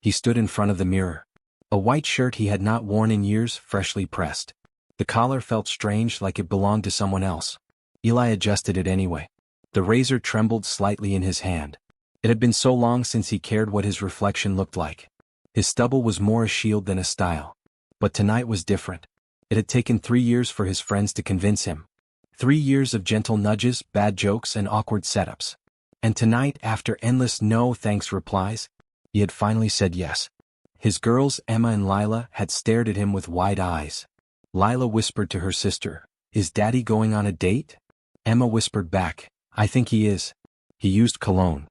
He stood in front of the mirror. A white shirt he had not worn in years, freshly pressed. The collar felt strange, like it belonged to someone else. Eli adjusted it anyway. The razor trembled slightly in his hand. It had been so long since he cared what his reflection looked like. His stubble was more a shield than a style. But tonight was different. It had taken 3 years for his friends to convince him. 3 years of gentle nudges, bad jokes, and awkward setups. And tonight, after endless no thanks replies, he had finally said yes. His girls, Emma and Lila, had stared at him with wide eyes. Lila whispered to her sister, "Is Daddy going on a date?" Emma whispered back, "I think he is. He used cologne."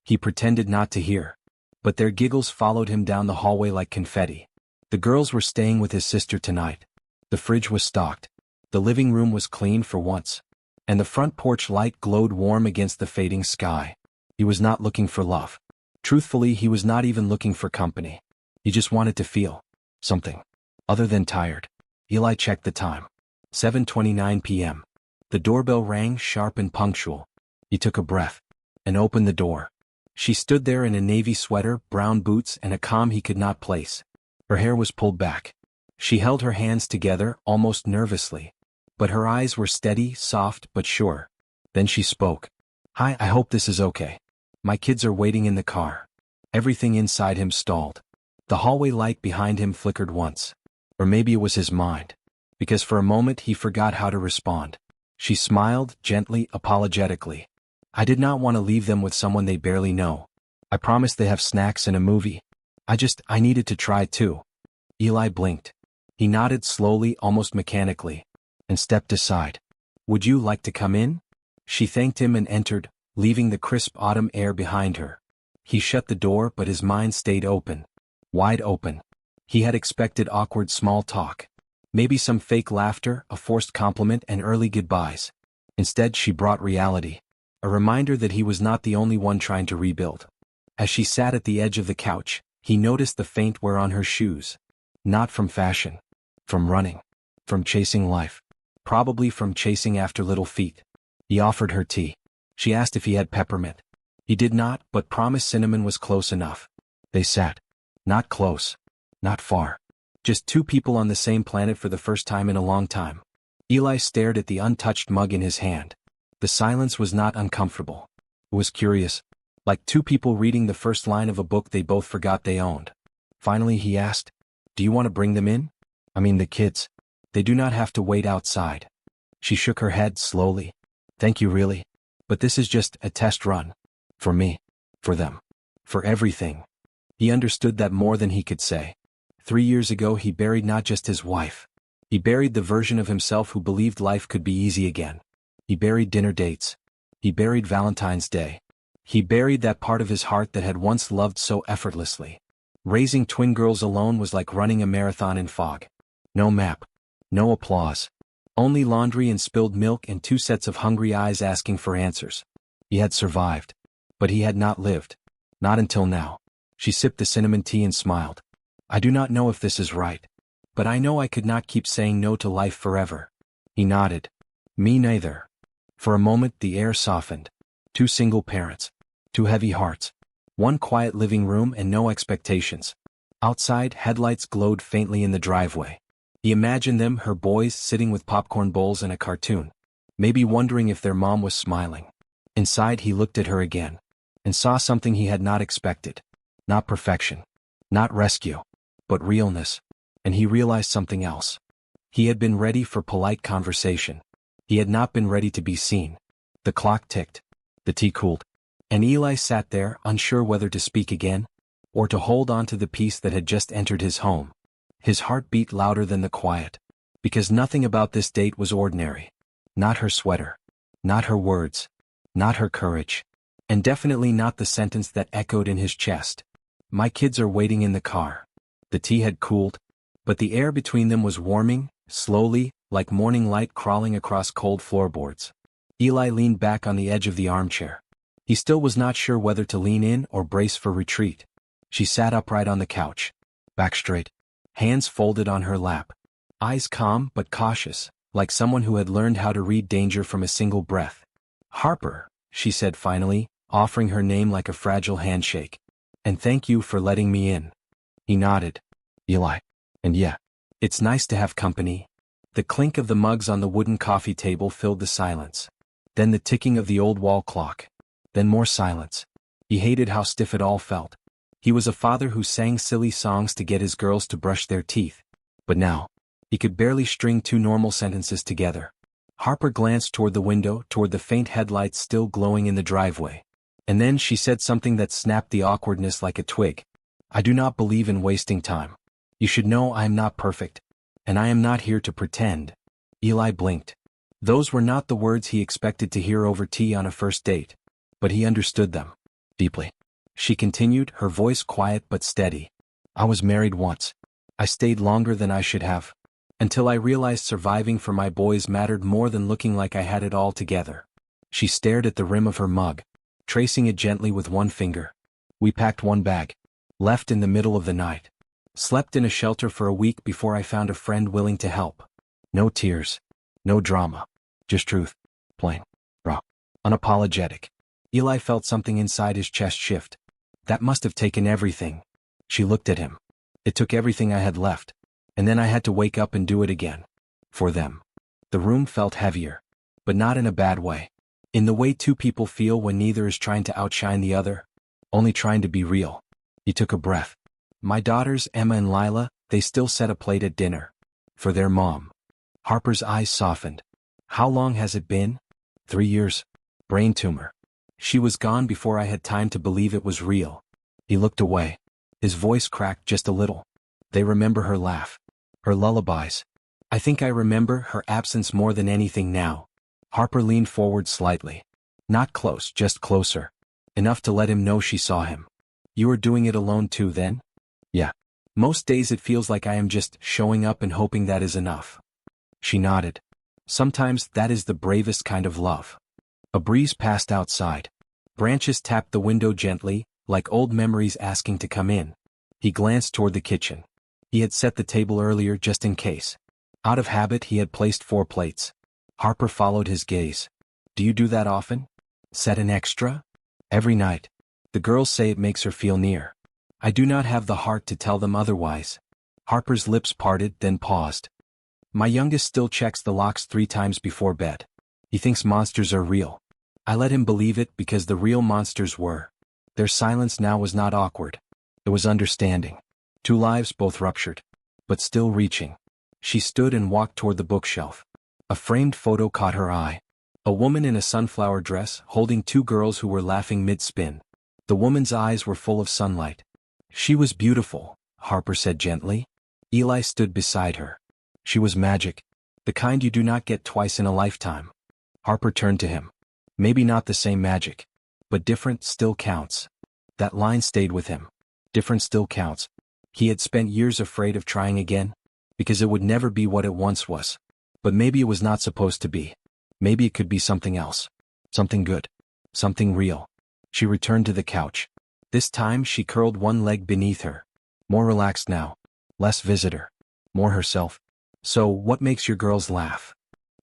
He pretended not to hear. But their giggles followed him down the hallway like confetti. The girls were staying with his sister tonight. The fridge was stocked. The living room was clean for once. And the front porch light glowed warm against the fading sky. He was not looking for love. Truthfully, he was not even looking for company. He just wanted to feel something other than tired. Eli checked the time. 7:29 p.m. The doorbell rang, sharp and punctual. He took a breath and opened the door. She stood there in a navy sweater, brown boots, and a calm he could not place. Her hair was pulled back. She held her hands together, almost nervously. But her eyes were steady, soft, but sure. Then she spoke. "Hi, I hope this is okay. My kids are waiting in the car." Everything inside him stalled. The hallway light behind him flickered once. Or maybe it was his mind. Because for a moment he forgot how to respond. She smiled, gently, apologetically. "I did not want to leave them with someone they barely know. I promised they have snacks and a movie. I needed to try too." Eli blinked. He nodded slowly, almost mechanically, and stepped aside. "Would you like to come in?" She thanked him and entered, leaving the crisp autumn air behind her. He shut the door, but his mind stayed open. Wide open. He had expected awkward small talk. Maybe some fake laughter, a forced compliment, and early goodbyes. Instead, she brought reality. A reminder that he was not the only one trying to rebuild. As she sat at the edge of the couch, he noticed the faint wear on her shoes. Not from fashion. From running. From chasing life. Probably from chasing after little feet. He offered her tea. She asked if he had peppermint. He did not, but promised cinnamon was close enough. They sat. Not close. Not far. Just two people on the same planet for the first time in a long time. Eli stared at the untouched mug in his hand. The silence was not uncomfortable. It was curious. Like two people reading the first line of a book they both forgot they owned. Finally he asked, "Do you want to bring them in? I mean the kids. They do not have to wait outside." She shook her head slowly. "Thank you really. But this is just a test run. For me. For them. For everything." He understood that more than he could say. 3 years ago he buried not just his wife. He buried the version of himself who believed life could be easy again. He buried dinner dates. He buried Valentine's Day. He buried that part of his heart that had once loved so effortlessly. Raising twin girls alone was like running a marathon in fog. No map. No applause. Only laundry and spilled milk and 2 sets of hungry eyes asking for answers. He had survived. But he had not lived. Not until now. She sipped the cinnamon tea and smiled. "I do not know if this is right. But I know I could not keep saying no to life forever." He nodded. "Me neither." For a moment the air softened. 2 single parents. 2 heavy hearts. 1 quiet living room and no expectations. Outside, headlights glowed faintly in the driveway. He imagined them, her boys, sitting with popcorn bowls and a cartoon. Maybe wondering if their mom was smiling. Inside he looked at her again. And saw something he had not expected. Not perfection. Not rescue. But realness. And he realized something else. He had been ready for polite conversation. He had not been ready to be seen. The clock ticked. The tea cooled. And Eli sat there, unsure whether to speak again, or to hold on to the peace that had just entered his home. His heart beat louder than the quiet. Because nothing about this date was ordinary. Not her sweater. Not her words. Not her courage. And definitely not the sentence that echoed in his chest. "My kids are waiting in the car." The tea had cooled, but the air between them was warming, slowly, like morning light crawling across cold floorboards. Eli leaned back on the edge of the armchair. He still was not sure whether to lean in or brace for retreat. She sat upright on the couch. Back straight. Hands folded on her lap. Eyes calm but cautious, like someone who had learned how to read danger from a single breath. "Harper," she said finally, offering her name like a fragile handshake. And thank you for letting me in. He nodded. Eli. And yeah, it's nice to have company. The clink of the mugs on the wooden coffee table filled the silence. Then the ticking of the old wall clock. Then more silence. He hated how stiff it all felt. He was a father who sang silly songs to get his girls to brush their teeth. But now, he could barely string two normal sentences together. Harper glanced toward the window, toward the faint headlights still glowing in the driveway. And then she said something that snapped the awkwardness like a twig. I do not believe in wasting time. You should know I am not perfect. And I am not here to pretend. Eli blinked. Those were not the words he expected to hear over tea on a first date. But he understood them. Deeply. She continued, her voice quiet but steady. I was married once. I stayed longer than I should have. Until I realized surviving for my boys mattered more than looking like I had it all together. She stared at the rim of her mug, tracing it gently with one finger. We packed one bag. Left in the middle of the night. Slept in a shelter for a week before I found a friend willing to help. No tears. No drama. Just truth. Plain. Raw. Unapologetic. Eli felt something inside his chest shift. That must have taken everything. She looked at him. It took everything I had left. And then I had to wake up and do it again. For them. The room felt heavier. But not in a bad way. In the way two people feel when neither is trying to outshine the other. Only trying to be real. He took a breath. My daughters, Emma and Lila, they still set a plate at dinner. For their mom. Harper's eyes softened. How long has it been? 3 years. Brain tumor. She was gone before I had time to believe it was real. He looked away. His voice cracked just a little. They remember her laugh. Her lullabies. I think I remember her absence more than anything now. Harper leaned forward slightly. Not close, just closer. Enough to let him know she saw him. You are doing it alone too then? Yeah. Most days it feels like I am just showing up and hoping that is enough. She nodded. Sometimes that is the bravest kind of love. A breeze passed outside. Branches tapped the window gently, like old memories asking to come in. He glanced toward the kitchen. He had set the table earlier just in case. Out of habit he had placed 4 plates. Harper followed his gaze. Do you do that often? Set an extra? Every night. The girls say it makes her feel near. I do not have the heart to tell them otherwise. Harper's lips parted, then paused. My youngest still checks the locks 3 times before bed. He thinks monsters are real. I let him believe it because the real monsters were. Their silence now was not awkward. It was understanding. 2 lives both ruptured. But still reaching. She stood and walked toward the bookshelf. A framed photo caught her eye. A woman in a sunflower dress holding 2 girls who were laughing mid-spin. The woman's eyes were full of sunlight. She was beautiful, Harper said gently. Eli stood beside her. She was magic. The kind you do not get twice in a lifetime. Harper turned to him. Maybe not the same magic. But different still counts. That line stayed with him. Different still counts. He had spent years afraid of trying again. Because it would never be what it once was. But maybe it was not supposed to be. Maybe it could be something else. Something good. Something real. She returned to the couch. This time she curled one leg beneath her. More relaxed now. Less visitor. More herself. So, what makes your girls laugh?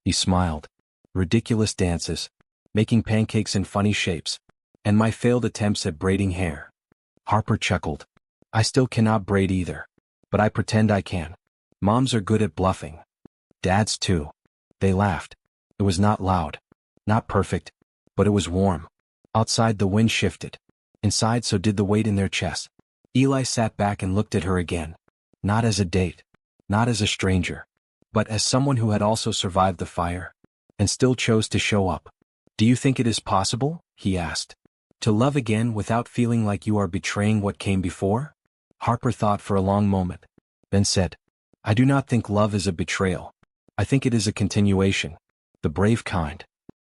He smiled. Ridiculous dances. Making pancakes in funny shapes. And my failed attempts at braiding hair. Harper chuckled. I still cannot braid either. But I pretend I can. Moms are good at bluffing. Dads too. They laughed. It was not loud. Not perfect. But it was warm. Outside the wind shifted. Inside so did the weight in their chests. Eli sat back and looked at her again. Not as a date. Not as a stranger. But as someone who had also survived the fire. And still chose to show up. Do you think it is possible? He asked. To love again without feeling like you are betraying what came before? Harper thought for a long moment. Then said. I do not think love is a betrayal. I think it is a continuation. The brave kind.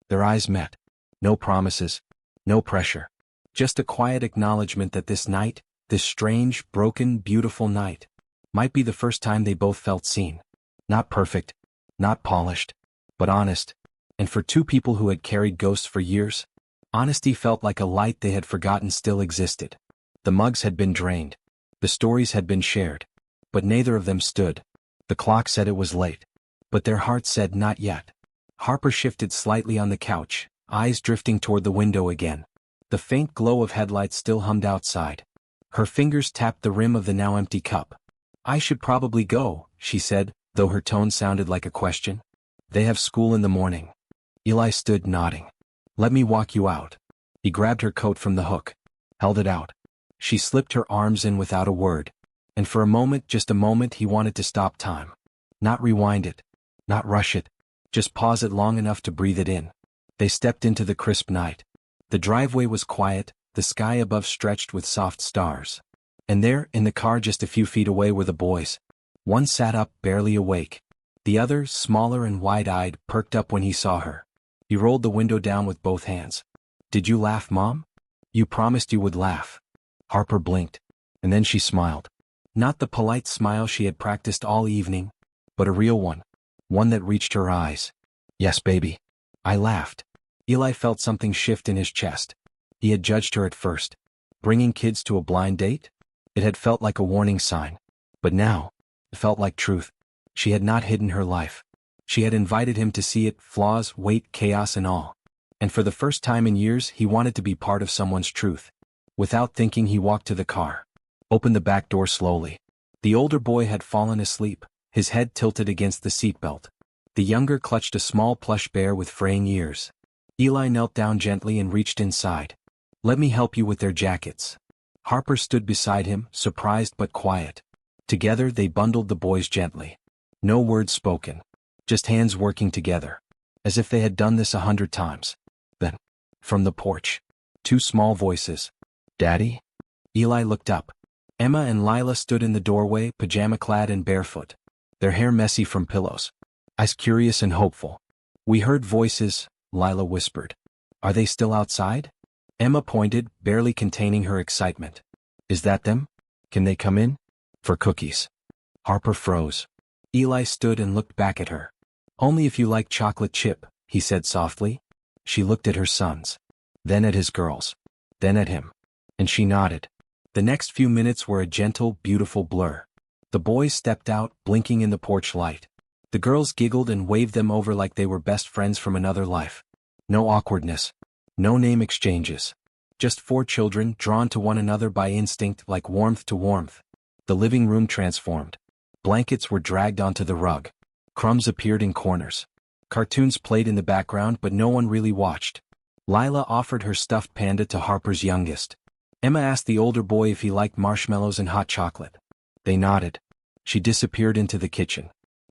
Their eyes met. No promises. No pressure. Just a quiet acknowledgement that this night, this strange, broken, beautiful night, might be the first time they both felt seen. Not perfect. Not polished. But honest. And for 2 people who had carried ghosts for years, honesty felt like a light they had forgotten still existed. The mugs had been drained. The stories had been shared. But neither of them stood. The clock said it was late. But their hearts said not yet. Harper shifted slightly on the couch, eyes drifting toward the window again. The faint glow of headlights still hummed outside. Her fingers tapped the rim of the now empty cup. I should probably go, she said, though her tone sounded like a question. They have school in the morning. Eli stood nodding. Let me walk you out. He grabbed her coat from the hook, held it out. She slipped her arms in without a word. And for a moment, just a moment, he wanted to stop time. Not rewind it. Not rush it. Just pause it long enough to breathe it in. They stepped into the crisp night. The driveway was quiet, the sky above stretched with soft stars. And there, in the car just a few feet away, were the boys. One sat up, barely awake. The other, smaller and wide-eyed, perked up when he saw her. He rolled the window down with both hands. Did you laugh, Mom? You promised you would laugh. Harper blinked. And then she smiled. Not the polite smile she had practiced all evening, but a real one. One that reached her eyes. Yes, baby. I laughed. Eli felt something shift in his chest. He had judged her at first. Bringing kids to a blind date? It had felt like a warning sign. But now, it felt like truth. She had not hidden her life. She had invited him to see it, flaws, weight, chaos and all. And for the first time in years, he wanted to be part of someone's truth. Without thinking, he walked to the car. Opened the back door slowly. The older boy had fallen asleep, his head tilted against the seatbelt. The younger clutched a small plush bear with fraying ears. Eli knelt down gently and reached inside. Let me help you with their jackets. Harper stood beside him, surprised but quiet. Together they bundled the boys gently. No words spoken. Just hands working together. As if they had done this 100 times. Then, from the porch, 2 small voices. Daddy? Eli looked up. Emma and Lila stood in the doorway, pajama-clad and barefoot. Their hair messy from pillows. Eyes curious and hopeful. We heard voices, Lila whispered. Are they still outside? Emma pointed, barely containing her excitement. Is that them? Can they come in? For cookies. Harper froze. Eli stood and looked back at her. Only if you like chocolate chip, he said softly. She looked at her sons. Then at his girls. Then at him. And she nodded. The next few minutes were a gentle, beautiful blur. The boys stepped out, blinking in the porch light. The girls giggled and waved them over like they were best friends from another life. No awkwardness. No name exchanges. Just 4 children drawn to one another by instinct like warmth to warmth. The living room transformed. Blankets were dragged onto the rug. Crumbs appeared in corners. Cartoons played in the background but no one really watched. Lila offered her stuffed panda to Harper's youngest. Emma asked the older boy if he liked marshmallows and hot chocolate. They nodded. She disappeared into the kitchen.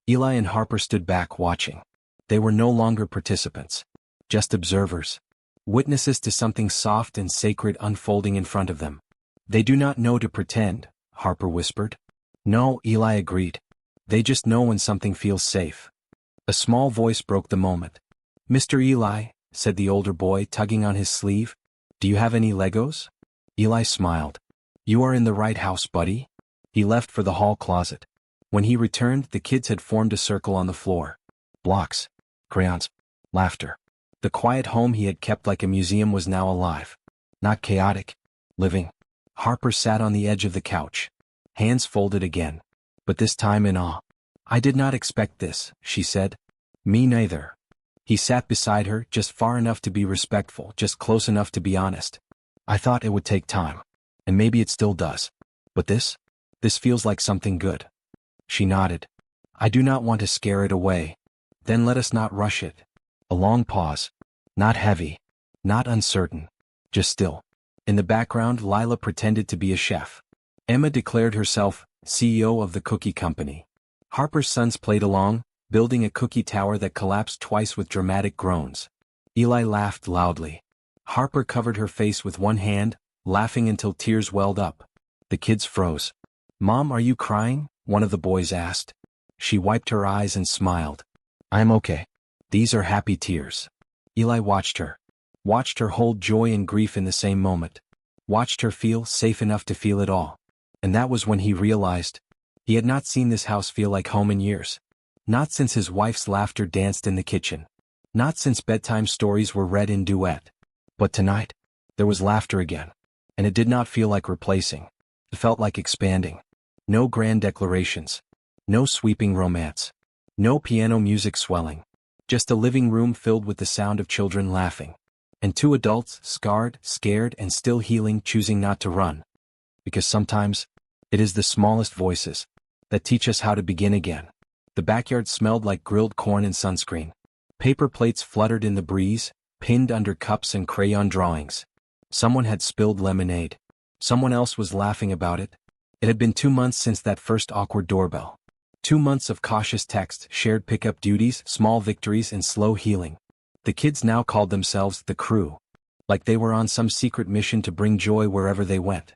Eli and Harper stood back watching. They were no longer participants. Just observers. Witnesses to something soft and sacred unfolding in front of them. They do not know to pretend, Harper whispered. No, Eli agreed. They just know when something feels safe. A small voice broke the moment. Mr. Eli, said the older boy, tugging on his sleeve. Do you have any Legos? Eli smiled. You are in the right house, buddy. He left for the hall closet. When he returned, the kids had formed a circle on the floor. Blocks, crayons, laughter. The quiet home he had kept like a museum was now alive. Not chaotic. Living. Harper sat on the edge of the couch. Hands folded again. But this time in awe. I did not expect this, she said. Me neither. He sat beside her, just far enough to be respectful, just close enough to be honest. I thought it would take time. And maybe it still does. But this feels like something good. She nodded. I do not want to scare it away. Then let us not rush it. A long pause. Not heavy. Not uncertain. Just still. In the background, Lila pretended to be a chef. Emma declared herself CEO of the cookie company. Harper's sons played along, building a cookie tower that collapsed twice with dramatic groans. Eli laughed loudly. Harper covered her face with one hand, laughing until tears welled up. The kids froze. Mom, are you crying? One of the boys asked. She wiped her eyes and smiled. I'm okay. These are happy tears. Eli watched her. Watched her hold joy and grief in the same moment. Watched her feel safe enough to feel it all. And that was when he realized. He had not seen this house feel like home in years. Not since his wife's laughter danced in the kitchen. Not since bedtime stories were read in duet. But tonight, there was laughter again. And it did not feel like replacing. It felt like expanding. No grand declarations. No sweeping romance. No piano music swelling. Just a living room filled with the sound of children laughing. And 2 adults, scarred, scared, and still healing, choosing not to run. Because sometimes, it is the smallest voices that teach us how to begin again. The backyard smelled like grilled corn and sunscreen. Paper plates fluttered in the breeze, pinned under cups and crayon drawings. Someone had spilled lemonade. Someone else was laughing about it. It had been 2 months since that first awkward doorbell. 2 months of cautious text, shared pickup duties, small victories, and slow healing. The kids now called themselves the crew, like they were on some secret mission to bring joy wherever they went.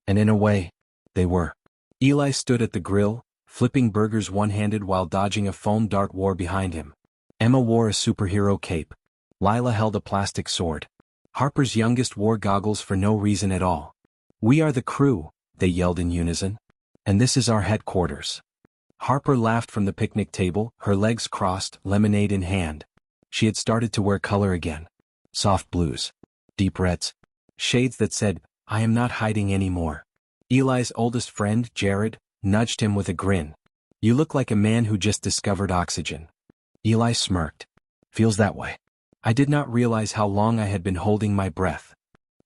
And in a way, they were. Eli stood at the grill, flipping burgers one-handed while dodging a foam dart war behind him. Emma wore a superhero cape. Lila held a plastic sword. Harper's youngest wore goggles for no reason at all. "We are the crew," they yelled in unison. "And this is our headquarters." Harper laughed from the picnic table, her legs crossed, lemonade in hand. She had started to wear color again. Soft blues. Deep reds. Shades that said, "I am not hiding anymore." Eli's oldest friend, Jared, nudged him with a grin. "You look like a man who just discovered oxygen." Eli smirked. "Feels that way. I did not realize how long I had been holding my breath."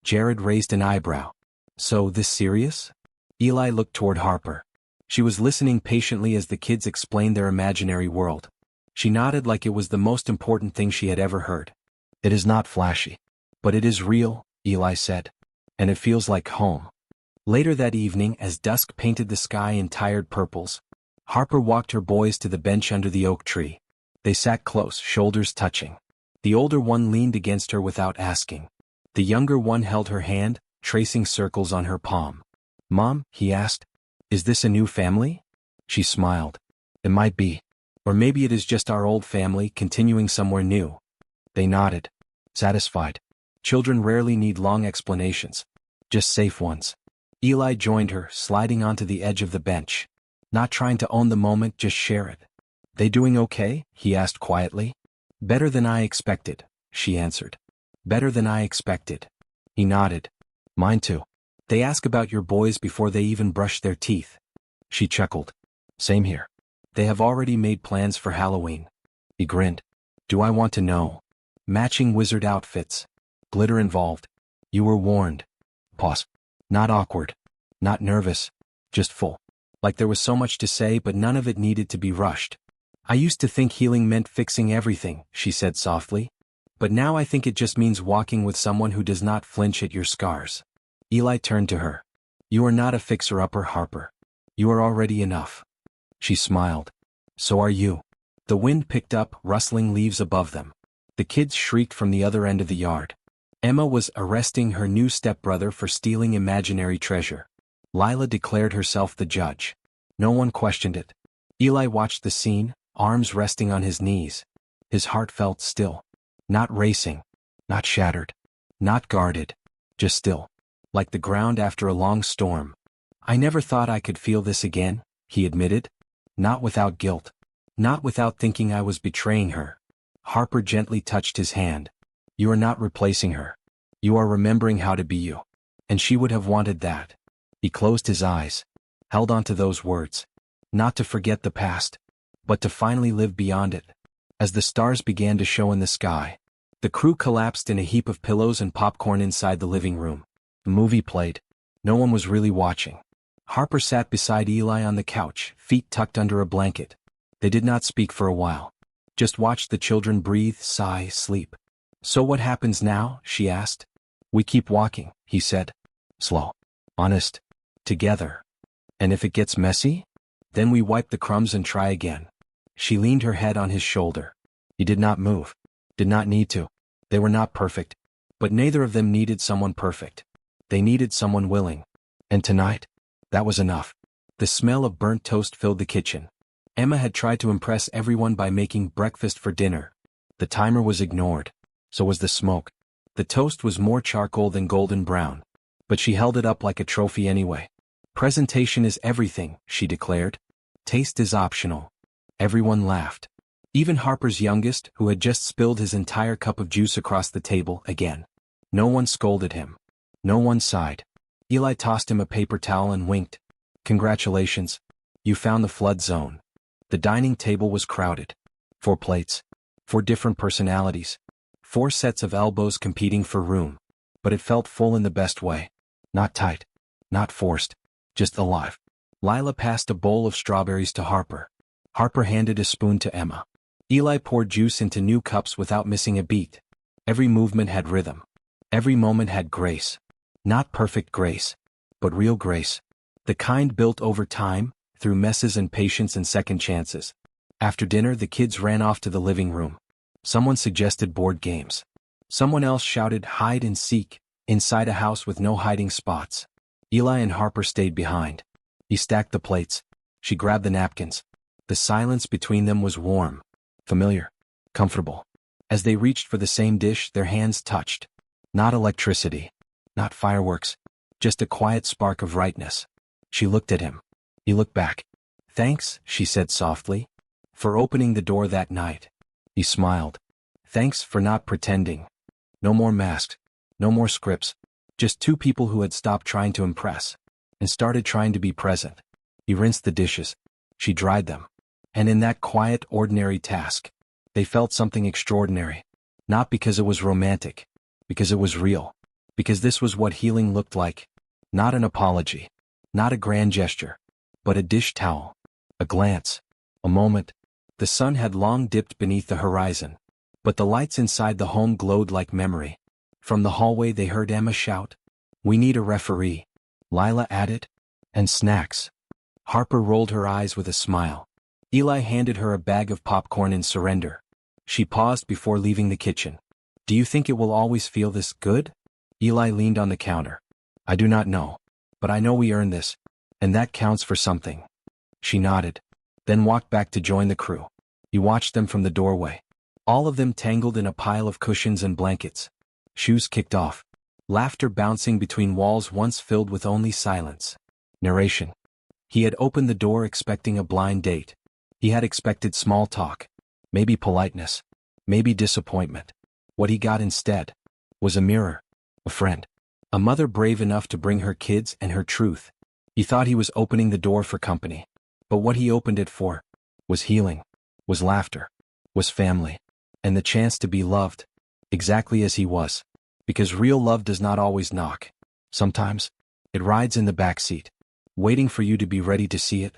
Jared raised an eyebrow. "So, this serious?" Eli looked toward Harper. She was listening patiently as the kids explained their imaginary world. She nodded like it was the most important thing she had ever heard. "It is not flashy. But it is real," Eli said. "And it feels like home." Later that evening, as dusk painted the sky in tired purples, Harper walked her boys to the bench under the oak tree. They sat close, shoulders touching. The older one leaned against her without asking. The younger one held her hand, tracing circles on her palm. "Mom," he asked, "is this a new family?" She smiled. "It might be. Or maybe it is just our old family continuing somewhere new." They nodded, satisfied. Children rarely need long explanations. Just safe ones. Eli joined her, sliding onto the edge of the bench. Not trying to own the moment, just share it. "They doing okay?" he asked quietly. "Better than I expected," she answered. "Better than I expected." He nodded. "Mine too. They ask about your boys before they even brush their teeth." She chuckled. "Same here. They have already made plans for Halloween." He grinned. "Do I want to know?" "Matching wizard outfits. Glitter involved. You were warned." Pause. Not awkward. Not nervous. Just full. Like there was so much to say but none of it needed to be rushed. "I used to think healing meant fixing everything," she said softly. "But now I think it just means walking with someone who does not flinch at your scars." Eli turned to her. "You are not a fixer-upper, Harper. You are already enough." She smiled. "So are you." The wind picked up, rustling leaves above them. The kids shrieked from the other end of the yard. Emma was arresting her new stepbrother for stealing imaginary treasure. Lila declared herself the judge. No one questioned it. Eli watched the scene, arms resting on his knees. His heart felt still. Not racing. Not shattered. Not guarded. Just still. Like the ground after a long storm. "I never thought I could feel this again," he admitted. "Not without guilt. Not without thinking I was betraying her." Harper gently touched his hand. "You are not replacing her. You are remembering how to be you." And she would have wanted that. He closed his eyes. Held on to those words. Not to forget the past. But to finally live beyond it. As the stars began to show in the sky, the crew collapsed in a heap of pillows and popcorn inside the living room. The movie played. No one was really watching. Harper sat beside Eli on the couch, feet tucked under a blanket. They did not speak for a while. Just watched the children breathe, sigh, sleep. "So what happens now?" she asked. "We keep walking," he said. Slow. Honest. Together. "And if it gets messy? Then we wipe the crumbs and try again." She leaned her head on his shoulder. He did not move. Did not need to. They were not perfect. But neither of them needed someone perfect. They needed someone willing. And tonight? That was enough. The smell of burnt toast filled the kitchen. Emma had tried to impress everyone by making breakfast for dinner. The timer was ignored. So was the smoke. The toast was more charcoal than golden brown. But she held it up like a trophy anyway. "Presentation is everything," she declared. "Taste is optional." Everyone laughed. Even Harper's youngest, who had just spilled his entire cup of juice across the table, again. No one scolded him. No one sighed. Eli tossed him a paper towel and winked. "Congratulations. You found the flood zone." The dining table was crowded. 4 plates. 4 different personalities. 4 sets of elbows competing for room. But it felt full in the best way. Not tight. Not forced. Just alive. Lila passed a bowl of strawberries to Harper. Harper handed a spoon to Emma. Eli poured juice into new cups without missing a beat. Every movement had rhythm. Every moment had grace. Not perfect grace, but real grace. The kind built over time, through messes and patience and second chances. After dinner, the kids ran off to the living room. Someone suggested board games. Someone else shouted hide and seek, inside a house with no hiding spots. Eli and Harper stayed behind. He stacked the plates. She grabbed the napkins. The silence between them was warm, familiar, comfortable. As they reached for the same dish, their hands touched. Not electricity. Not fireworks. Just a quiet spark of rightness. She looked at him. He looked back. Thanks, she said softly, for opening the door that night. He smiled. Thanks for not pretending. No more masks. No more scripts. Just two people who had stopped trying to impress and started trying to be present. He rinsed the dishes. She dried them. And in that quiet, ordinary task, they felt something extraordinary. Not because it was romantic. Because it was real. Because this was what healing looked like. Not an apology. Not a grand gesture. But a dish towel. A glance. A moment. The sun had long dipped beneath the horizon. But the lights inside the home glowed like memory. From the hallway they heard Emma shout, "We need a referee." Lila added, "And snacks." Harper rolled her eyes with a smile. Eli handed her a bag of popcorn in surrender. She paused before leaving the kitchen. "Do you think it will always feel this good?" Eli leaned on the counter. "I do not know. But I know we earned this. And that counts for something." She nodded, then walked back to join the crew. He watched them from the doorway. All of them tangled in a pile of cushions and blankets. Shoes kicked off. Laughter bouncing between walls once filled with only silence. Narration. He had opened the door expecting a blind date. He had expected small talk. Maybe politeness. Maybe disappointment. What he got instead was a mirror. A friend. A mother brave enough to bring her kids and her truth. He thought he was opening the door for company. But what he opened it for was healing. Was laughter. Was family. And the chance to be loved. Exactly as he was. Because real love does not always knock. Sometimes, it rides in the back seat, waiting for you to be ready to see it.